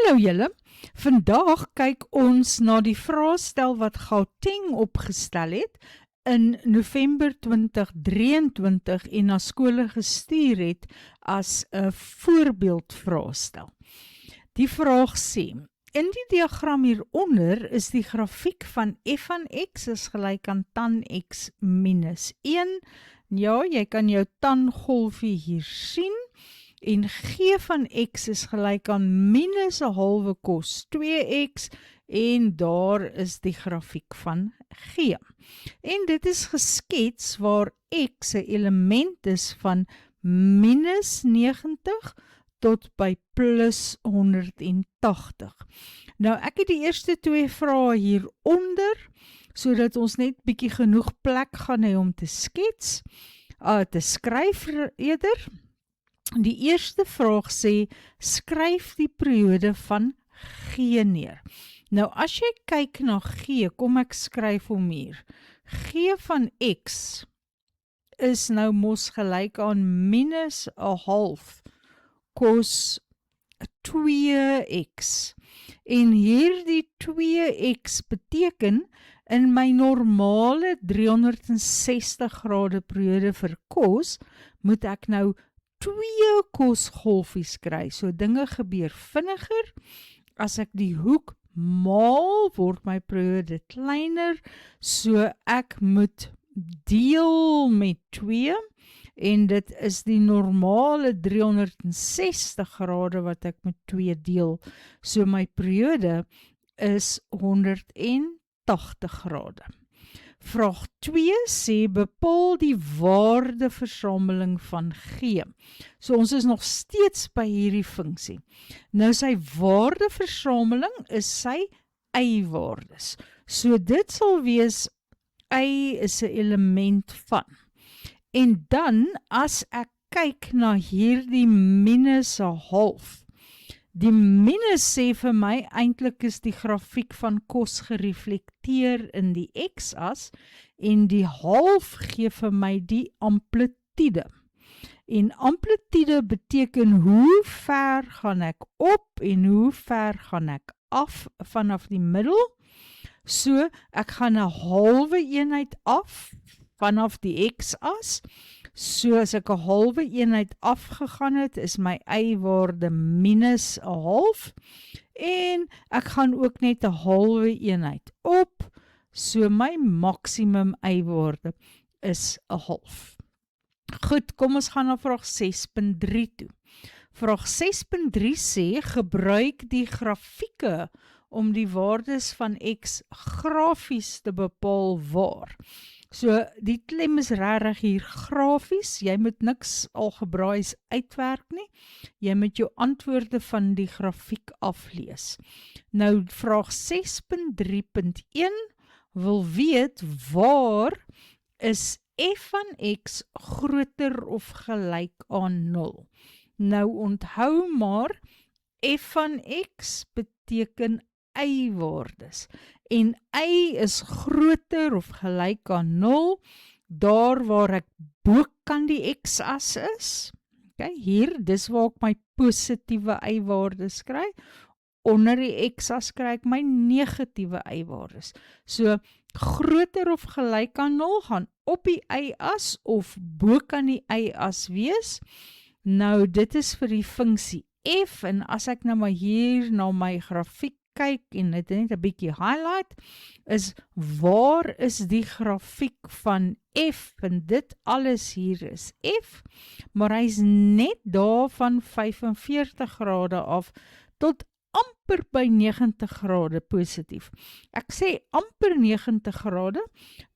Hallo julle, vandag kyk ons na die vraestel wat Gauteng opgestel het in November 2023 en na skole gestuur het as 'n voorbeeldvraestel. Die vraag sê, in die diagram hieronder is die grafiek van f van x is gelyk aan tan x minus 1. Ja, jy kan jou tangolfie hier sien. En g van x is gelyk aan minus 'n halwe cos 2x en daar is die grafiek van g. En dit is geskets waar x 'n element is van minus 90 tot by plus 180. Nou ek het die eerste twee vrae hieronder, sodat ons net bietjie genoeg plek gaan hê om te skets, te skryf eerder. Die eerste vraag sê, skryf die periode van g neer. Nou as jy kyk na g, kom ek skryf hom hier. G van x is nou mos gelyk aan minus 'n half cos 2x. En hierdie 2x beteken in my normale 360 grade periode vir cos, moet ek nou 2 cosgolfies kry. So dinge gebeur vinniger. As ek die hoek maal, word my periode kleiner. So ek moet deel met 2 en dit is die normale 360 grade wat ek met 2 deel. So my periode is 180 grade. Vraag 2 sê, bepaal die waardeversameling van g. So ons is nog steeds by hierdie funksie. Nou sy waardeversameling is sy y-waardes. So dit sal wees, y is 'n element van. En dan, as ek kyk na hierdie minus 'n half, die minus sê vir my, eintlik is die grafiek van cos gereflekteer in die x-as, en die half gee vir my die amplitude. En amplitude beteken hoe ver gaan ek op en hoe ver gaan ek af vanaf die middel. So, ek gaan 'n halwe eenheid af vanaf die x-as. So as ek 'n halwe eenheid afgegaan het, is my y-waarde minus 'n half. En ek gaan ook net 'n halwe eenheid op. So my maksimum y-waarde is 'n half. Goed, kom ons gaan na vraag 6.3 toe. Vraag 6.3 sê, gebruik die grafieke om die waardes van x grafies te bepaal waar. So, die klem is regtig hier grafies, jy moet niks algebraïs uitwerk nie, jy moet jou antwoorde van die grafiek aflees. Nou, vraag 6.3.1 wil weet, waar is f van x groter of gelyk aan 0? Nou, onthou maar, f van x beteken y-waardes. En y is groter of gelyk aan 0, daar waar ek bokant die x-as is. Okay, hier, dis waar ek my positiewe y-waardes kry. Onder die x-as kry ek my negatiewe y-waardes. So, groter of gelyk aan 0 gaan op die y-as of bokant die y-as wees. Nou, dit is vir die funksie f, en as ek nou maar hier na my grafiek kyk en dit net 'n bietjie highlight, is waar is die grafiek van f, en dit alles hier is f, maar hy is net daar van 45 grade af tot amper by 90 grade positief. Ek sê amper 90 grade,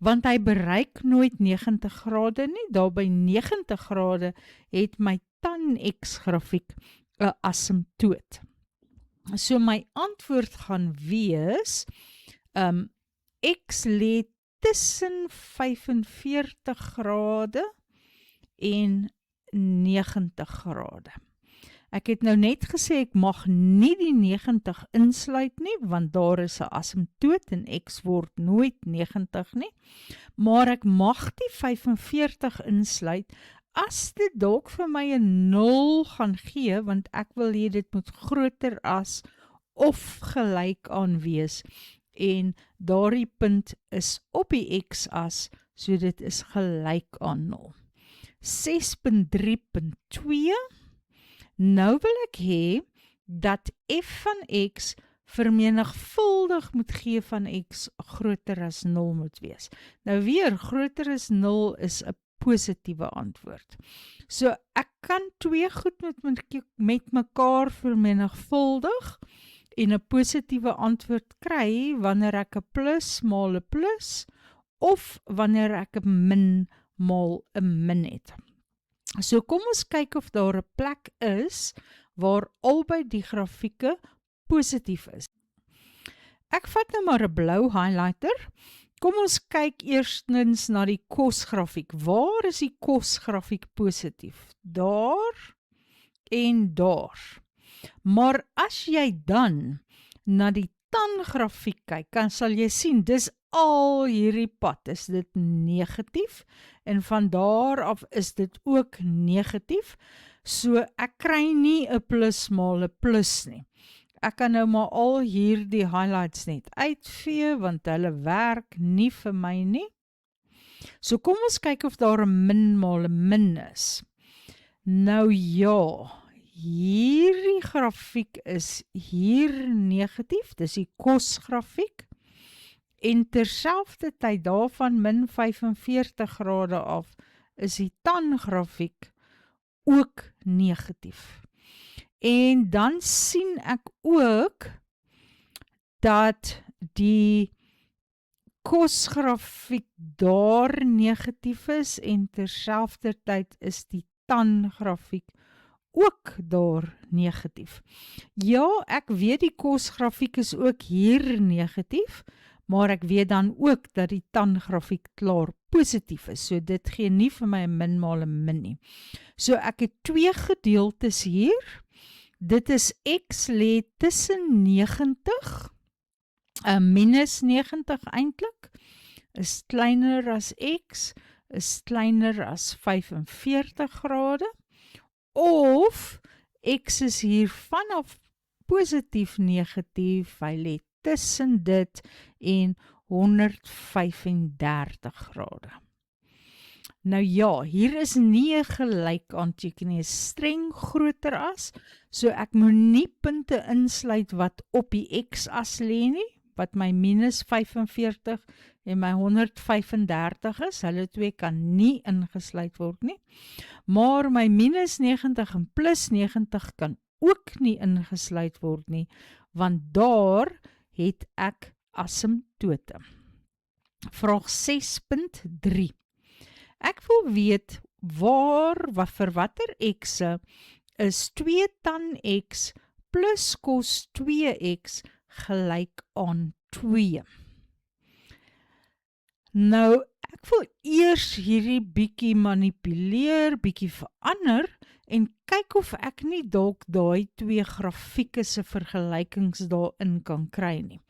want hy bereik nooit 90 grade nie, daar by 90 grade het my tan x grafiek 'n asymptoot. So my antwoord gaan wees, x lê tussen 45 grade en 90 grade. Ek het nou net gesê ek mag nie die 90 insluit nie, want daar is 'n asymptoot en x word nooit 90 nie, maar ek mag die 45 insluit, as dit dalk vir my 'n 0 gaan gee, want ek wil hê dit moet groter as of gelyk aan wees en daardie punt is op die x-as, so dit is gelyk aan 0. 6.3.2 Nou wil ek hê dat f van x vermenigvuldig moet gee van x groter as 0 moet wees. Nou weer, groter as 0 is 'n positiewe antwoord. So ek kan twee goed met mekaar vermenigvuldig en 'n positiewe antwoord kry wanneer ek 'n plus maal 'n plus of wanneer ek 'n min maal 'n min het. So kom ons kyk of daar 'n plek is waar albei die grafieke positief is. Ek vat nou maar 'n blou highlighter. Kom ons kyk eerstens na die kosgrafiek. Waar is die kosgrafiek positief? Daar en daar. Maar as jy dan na die tangrafiek kyk, dan sal jy sien, dis al hierdie pad, is dit negatief, en van daar af is dit ook negatief, so ek kry nie 'n plus maal 'n plus nie. Ek kan nou maar al hierdie highlights net uitvee, want hulle werk nie vir my nie. So kom ons kyk of daar 'n min maal 'n min is. Nou ja, hierdie grafiek is hier negatief, dis die kosgrafiek, en terselfdertyd daarvan min 45 grade af is die tangrafiek ook negatief. En dan sien ek ook dat die kosgrafiek daar negatief is en terselfdertyd is die tangrafiek ook daar negatief. Ja, ek weet die kosgrafiek is ook hier negatief, maar ek weet dan ook dat die tangrafiek klaar positief is, so dit gee nie vir my 'n min maal 'n min nie. So ek het twee gedeeltes hier, dit is x lê tussen 90, minus 90 eintlik, is kleiner as x, is kleiner as 45 grade, of x is hier vanaf positief negatief, hy lê tussen dit en 135 grade. Nou ja, hier is nie 'n gelyk aanteken nie, streng groter as, so ek moet nie punte insluit wat op die x-as lê nie, wat my minus 45 en my 135 is, hulle twee kan nie ingesluit word nie, maar my minus 90 en plus 90 kan ook nie ingesluit word nie, want daar het ek asymptote. Vraag 6.3 Ek wil weet vir watter x is 2 tan x plus cos 2x gelyk aan 2. Nou, ek wil eers hierdie bietjie manipuleer, bietjie verander, en kyk of ek nie dalk daai twee grafieke se vergelykings daarin kan kry nie.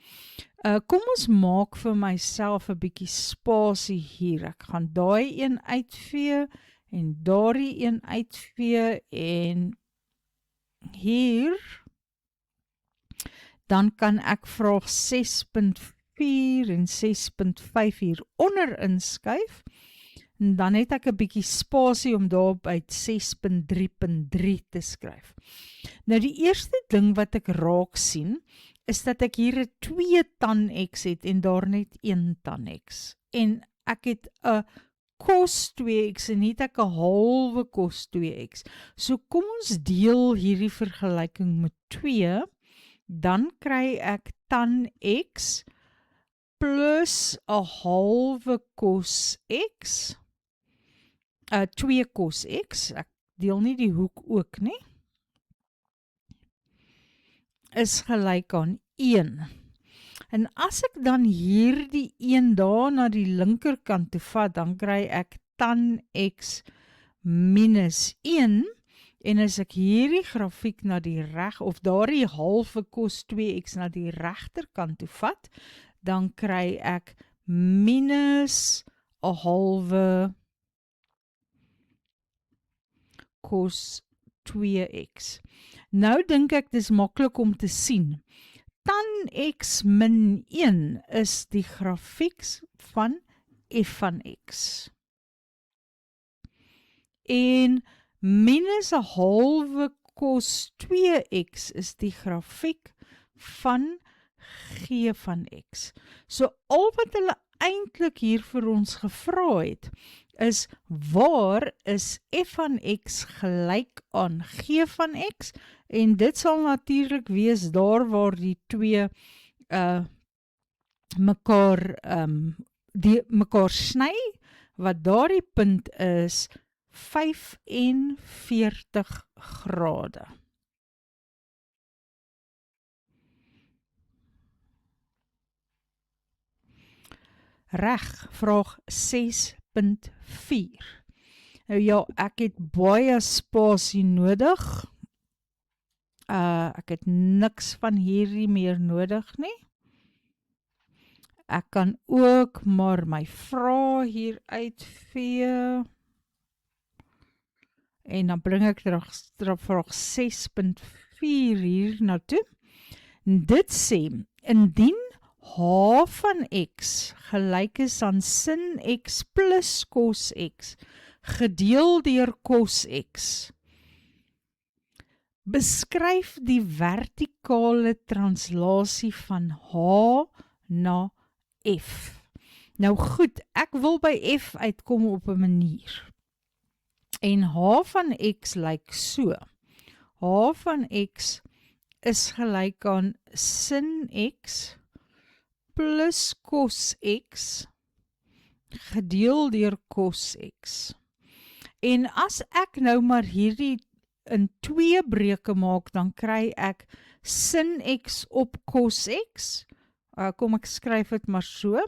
Kom ons maak vir myself 'n bietjie spasie hier. Ek gaan daai een uitvee en daardie een uitvee en hier. Dan kan ek vraag 6.4 en 6.5 hier onder inskuif. En dan het ek 'n bietjie spasie om daarop uit 6.3.3 te skryf. Nou die eerste ding wat ek raak sien, is dat ek hier 'n 2 tan x het en daar net 1 tan x. En ek het 'n cos 2x en het ek 'n halwe cos 2x. So kom ons deel hierdie vergelyking met 2, dan kry ek tan x plus 'n halwe cos x, 2 cos x, ek deel nie die hoek ook nie, is gelyk aan 1. En as ek dan hierdie 1 daar na die linkerkant toe vat, dan kry ek tan x minus 1, en as ek hierdie grafiek na die of daardie halwe cos 2x na die regterkant toe vat, dan kry ek minus 'n halwe cos 2x. Nou dink ek dis maklik om te sien tan x min 1 is die grafiek van f van x. En minus 'n halwe cos 2x is die grafiek van g van x. So al wat hulle eintlik hier vir ons gevra het, is waar is f van x gelyk aan g van x, en dit sal natuurlik wees daar waar die twee mekaar sny, wat daardie punt is 45 grade. Reg, vraag 6.4. Nou ja, ek het baie spasie nodig. Ek het niks van hierdie meer nodig nie. Ek kan ook maar my vrae hier uitvee. En dan bring ek vraag 6.4 hier na toe. Dit sê, indien h van x gelyk is aan sin x plus cos x gedeel deur cos x, beskryf die vertikale translasie van h na f. Nou goed, ek wil by f uitkom op 'n manier. En h van x lyk so. H van x is gelyk aan sin x plus cos x gedeel deur cos x. En as ek nou maar hierdie in 2 breuke maak, dan kry ek sin x op cos x. Kom ek skryf dit maar so.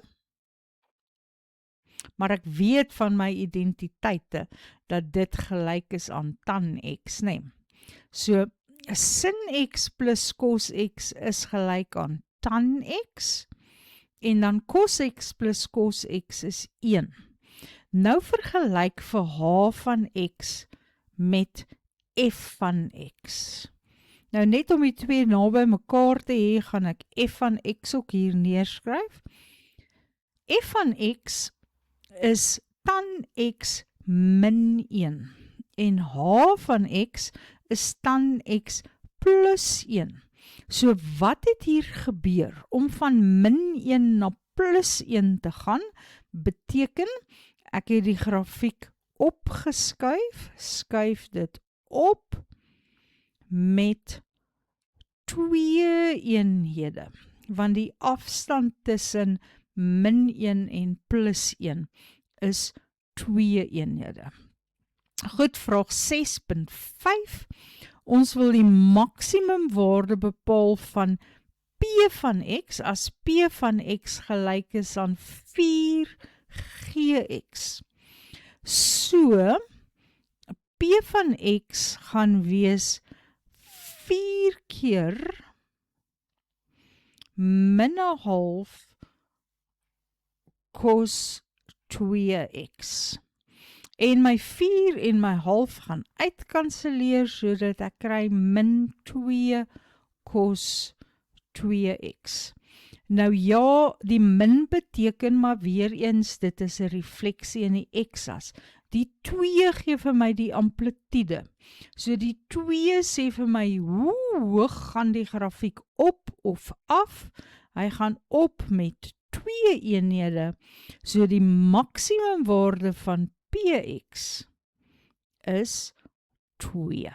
Maar ek weet van my identiteite dat dit gelyk is aan tan x, nee. So, sin x plus cos x is gelyk aan tan x, en dan cos x plus cos x is 1. Nou vergelyk vir h van x met f van x. Nou net om die twee naby mekaar te hê, gaan ek f van x ook hier neerskryf. F van x is tan x min 1 en h van x is tan x plus 1. So wat het hier gebeur? Om van min 1 na plus 1 te gaan, beteken ek het die grafiek opgeskuif, skuif dit op met 2 eenhede, want die afstand tussen min 1 en plus 1 is 2 eenhede. Goed, vraag 6.5. Ons wil die maksimum waarde bepaal van p van x as p van x gelyk is aan 4gx. So, p van x gaan wees 4 keer min 'n half cos 2x. En my 4 en my half gaan uitkanseleer, sodat ek kry min 2 cos 2x. Nou ja, die min beteken maar weer eens, dit is 'n refleksie in die x-as. Die 2 gee vir my die amplitude. So die 2 sê vir my, hoe hoog gaan die grafiek op of af? Hy gaan op met 2 eenhede. So die maksimum waarde van px is 2.